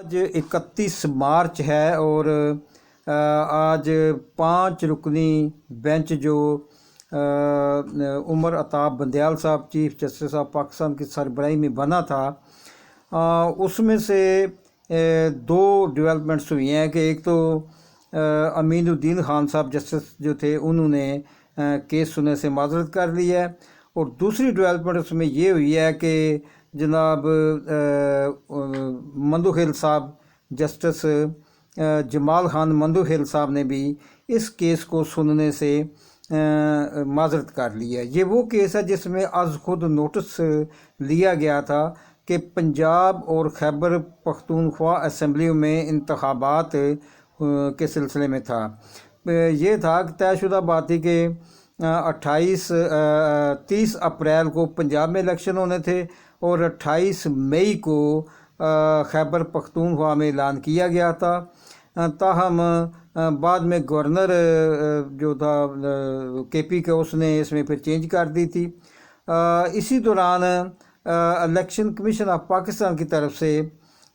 आज 31 मार्च है और आज 5 रुकनी बेंच जो उमर अताब बंदयाल साहब चीफ जस्टिस ऑफ पाकिस्तान की सरबराही में बना था, उसमें से दो डेवलपमेंट्स हुई हैं कि एक तो अमीनुद्दीन खान साहब जस्टिस जो थे उन्होंने केस सुनने से माजरत कर ली है, और दूसरी डेवलपमेंट उसमें ये हुई है कि जनाब मंदोखेल साहब जस्टिस जमाल खान मंदोखेल साहब ने भी इस केस को सुनने से माजरत कर ली है। ये वो केस है जिसमें आज खुद नोटिस लिया गया था कि पंजाब और खैबर पख्तूनख्वा असम्बली में इंतखाबात के सिलसिले में था। ये था कि तयशुदा बात थी कि 30 अप्रैल को पंजाब में इलेक्शन होने थे और 28 मई को खैबर पख्तूनख्वा में ऐलान किया गया था। ताहम बाद में गवर्नर जो था केपी के उसने इसमें फिर चेंज कर दी थी। इसी दौरान इलेक्शन कमीशन ऑफ पाकिस्तान की तरफ से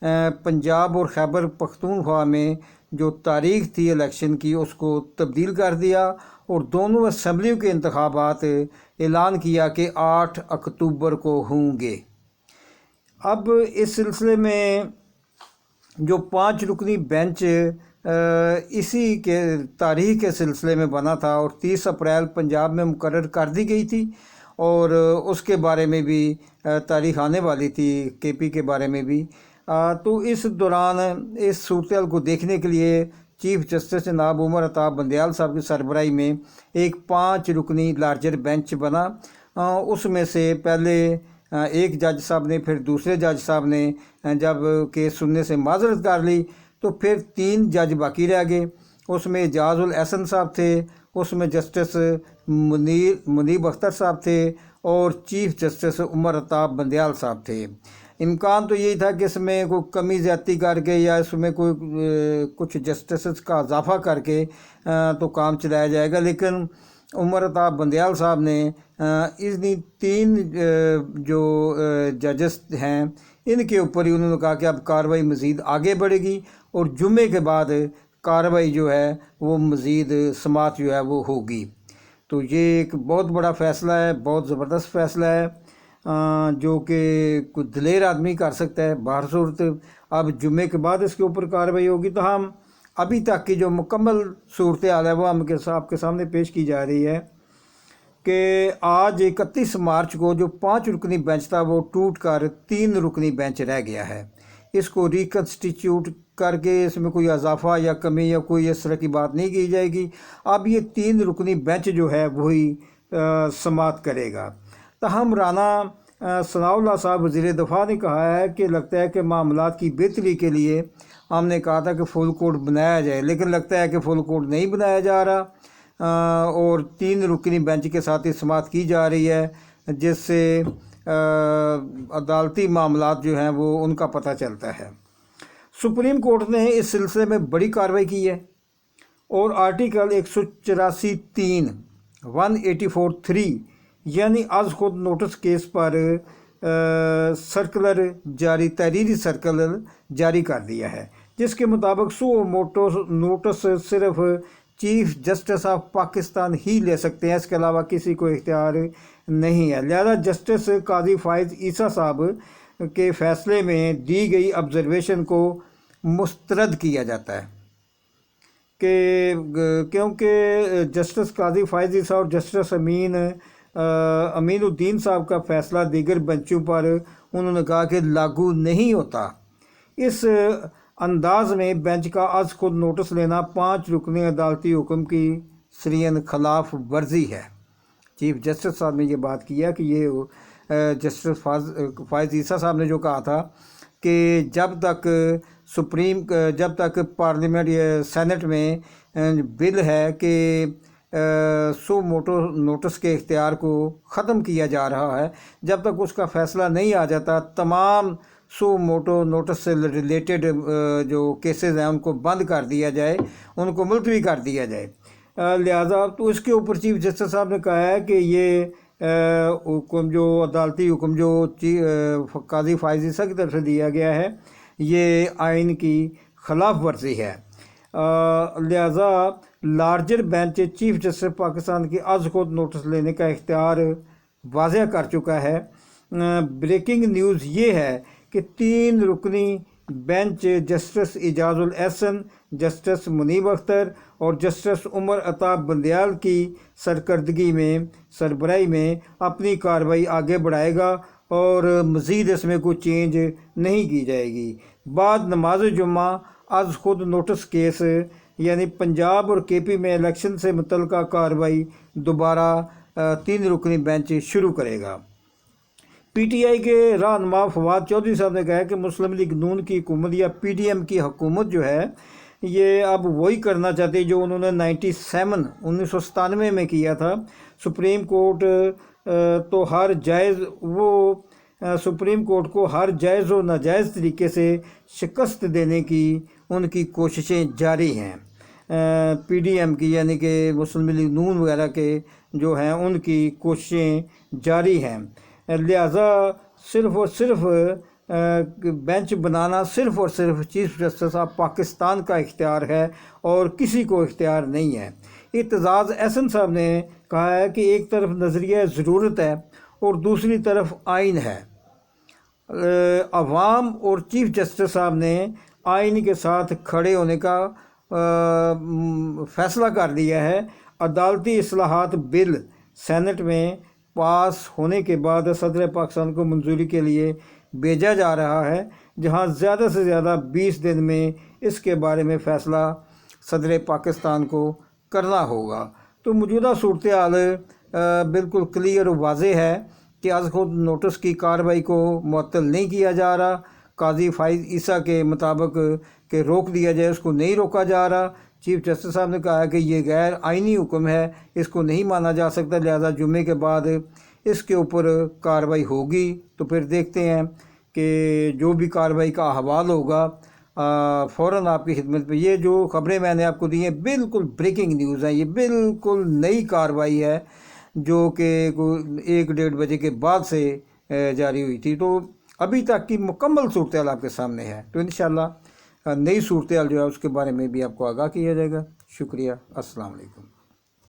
पंजाब और खैबर पख्तूनख्वा में जो तारीख़ थी इलेक्शन की उसको तब्दील कर दिया और दोनों असम्बलियों के इंतखाबात ऐलान किया कि 8 अक्टूबर को होंगे। अब इस सिलसिले में जो 5 रुकनी बेंच इसी के तारीख़ के सिलसिले में बना था और 30 अप्रैल पंजाब में मुकर्रर कर दी गई थी और उसके बारे में भी तारीख़ आने वाली थी, केपी के बारे में भी। तो इस दौरान इस सूरत को देखने के लिए चीफ जस्टिस जनाब उमर अताब बंदयाल साहब की सरबराही में एक 5 रुकनी लार्जर बेंच बना। उसमें से पहले एक जज साहब ने, फिर दूसरे जज साहब ने जब केस सुनने से माजरत कर ली तो फिर 3 जज बाकी रह गए। उसमें एजाजुल एहसन साहब थे, उसमें जस्टिस मुनीब अख्तर साहब थे और चीफ जस्टिस उमर अताब बंदयाल साहब थे। इम्कान तो यही था कि इसमें कोई कमी ज़्यादती करके या इसमें कोई कुछ जस्टिस का इजाफा करके तो काम चलाया जाएगा, लेकिन उमर अताब बंदयाल साहब ने इतनी 3 जो जजेस हैं इनके ऊपर ही उन्होंने कहा कि अब कार्रवाई मज़ीद आगे बढ़ेगी और जुम्मे के बाद कार्रवाई जो है वो मज़ीद समात जो है वो होगी। तो ये एक बहुत बड़ा फ़ैसला है, बहुत ज़बरदस्त फ़ैसला है जो कि कुछ दिलेर आदमी कर सकता है। बाहर सूरत अब जुम्मे के बाद इसके ऊपर कार्रवाई होगी। तो हम अभी तक की जो मुकम्मल सूरत हाल है वो आपके सामने पेश की जा रही है कि आज 31 मार्च को जो 5 रुकनी बेंच था वो टूट कर 3 रुकनी बेंच रह गया है। इसको रिकन्स्टिट्यूट करके इसमें कोई इजाफा या कमी या कोई इस तरह की बात नहीं की जाएगी। अब ये 3 रुकनी बेंच जो है वही समात करेगा। तहम राना सनाउल्लाह साहब वज़ीर दफ़ा ने कहा है कि लगता है कि मामलात की बेहतरी के लिए हमने कहा था कि फुल कोर्ट बनाया जाए, लेकिन लगता है कि फुल कोर्ट नहीं बनाया जा रहा और 3 रुकनी बेंच के साथ ही समात की जा रही है, जिससे अदालती मामलात जो हैं वो उनका पता चलता है। सुप्रीम कोर्ट ने इस सिलसिले में बड़ी कार्रवाई की है और आर्टिकल 184(3) 184(3) यानी आज खुद नोटिस केस पर सर्कुलर जारी तहरीरी सर्कुलर जारी कर दिया है, जिसके मुताबिक सो नोटिस सिर्फ चीफ जस्टिस ऑफ पाकिस्तान ही ले सकते हैं, इसके अलावा किसी को इख्तियार नहीं है। लिहाजा जस्टिस काजी फाइज ईसा साहब के फ़ैसले में दी गई ऑब्जर्वेशन को मुस्तरद किया जाता है कि क्योंकि जस्टिस काजी फाइज ईसा और जस्टिस अमीनुद्दीन साहब का फ़ैसला दीगर बेंचों पर उन्होंने कहा कि लागू नहीं होता। इस अंदाज में बेंच का आज खुद नोटिस लेना 5 रुकनी अदालती हुक्म की सरीन खिलाफ वर्जी है। चीफ जस्टिस साहब ने ये बात किया कि ये जस्टिस फाइज ईसा साहब ने जो कहा था कि जब तक पार्लियामेंट या सेनेट में बिल है कि सो मोटो नोटिस के इख्तियार को ख़त्म किया जा रहा है, जब तक उसका फ़ैसला नहीं आ जाता तमाम सो मोटो नोटिस से रिलेटेड जो केसेस हैं उनको बंद कर दिया जाए, उनको मुलतवी कर दिया जाए। लिहाजा तो इसके ऊपर चीफ जस्टिस साहब ने कहा है कि ये हुक्म जो अदालती हुक्म जो काजी फाइज ईसा की तरफ से दिया गया है یہ آئین کی خلاف ورزی ہے۔ لہذا larger bench chief justice Pakistan کی از خود نوٹس لینے کا اختیار واضح کر چکا ہے۔ بریکنگ نیوز یہ ہے کہ 3 رکنی bench justice Ijaz ul Ahsan, justice منیب اختر اور جسٹس عمر عطا بندیال کی سربراہی میں اپنی کارروائی آگے بڑھائے گا اور مزید اس میں کوئی چینج نہیں کی جائے گی۔ بعد نماز جمعہ از خود نوٹس کیس یعنی پنجاب اور کے پی میں الیکشن سے متعلقہ کارروائی دوبارہ 3 رکنی بینچ شروع کرے گا۔ پی ٹی آئی کے رہنما فواد چودھری صاحب نے کہا ہے کہ مسلم لیگ نون کی حکومت یا پی ڈی ایم کی حکومت جو ہے یہ اب وہی کرنا چاہتے جو انہوں نے 1997 میں کیا تھا۔ سپریم کورٹ سپریم کورٹ کو ہر جائز و ناجائز طریقے سے شکست دینے کی ان کی کوششیں جاری ہیں۔ پی ڈی ایم کی یعنی کہ مسلم لیگ نون وغیرہ کے جو ہیں ان کی کوششیں جاری ہیں۔ لہذا صرف اور صرف بینچ بنانا صرف اور صرف چیف جسٹس آف پاکستان کا اختیار ہے اور کسی کو اختیار نہیں ہے۔ اعتزاز احسن صاحب نے کہا ہے کہ ایک طرف نظریہ ضرورت ہے اور دوسری طرف آئین ہے۔ عوام اور چیف جسٹس صاحب نے آئین کے ساتھ کھڑے ہونے کا فیصلہ کر لیا ہے۔ عدالتی اصلاحات بل سینٹ میں پاس ہونے کے بعد صدر پاکستان کو منظوری کے لیے بھیجا جا رہا ہے، جہاں زیادہ سے زیادہ 20 دن میں اس کے بارے میں فیصلہ صدر پاکستان کو کرنا ہوگا۔ تو موجودہ صورتحال بالکل کلیئر و واضح ہے کہ از خود نوٹس کی کارروائی کو معطل نہیں کیا جا رہا۔ قاضی فائز عیسیٰ کے مطابق کہ روک دیا جائے، اس کو نہیں روکا جا رہا۔ چیف جسٹس صاحب نے کہا کہ یہ غیر آئینی حکم ہے، اس کو نہیں مانا جا سکتا، لہذا جمعے کے بعد اس کے اوپر کارروائی ہوگی۔ تو پھر دیکھتے ہیں کہ جو بھی کارروائی کا احوال ہوگا فوراً آپ کی خدمت پہ۔ یہ جو خبریں میں نے آپ کو دی ہیں بالکل بریکنگ نیوز ہیں، یہ بالکل نئی کارروائی ہے جو کہ 1-1:30 بجے کے بعد سے جاری ہوئی تھی۔ تو ابھی تک کی مکمل صورتحال آپ کے سامنے ہے، تو انشاءاللہ نئی صورتحال جو ہے اس کے بارے میں بھی آپ کو آگاہ کیا جائے گا۔ شکریہ، السلام علیکم۔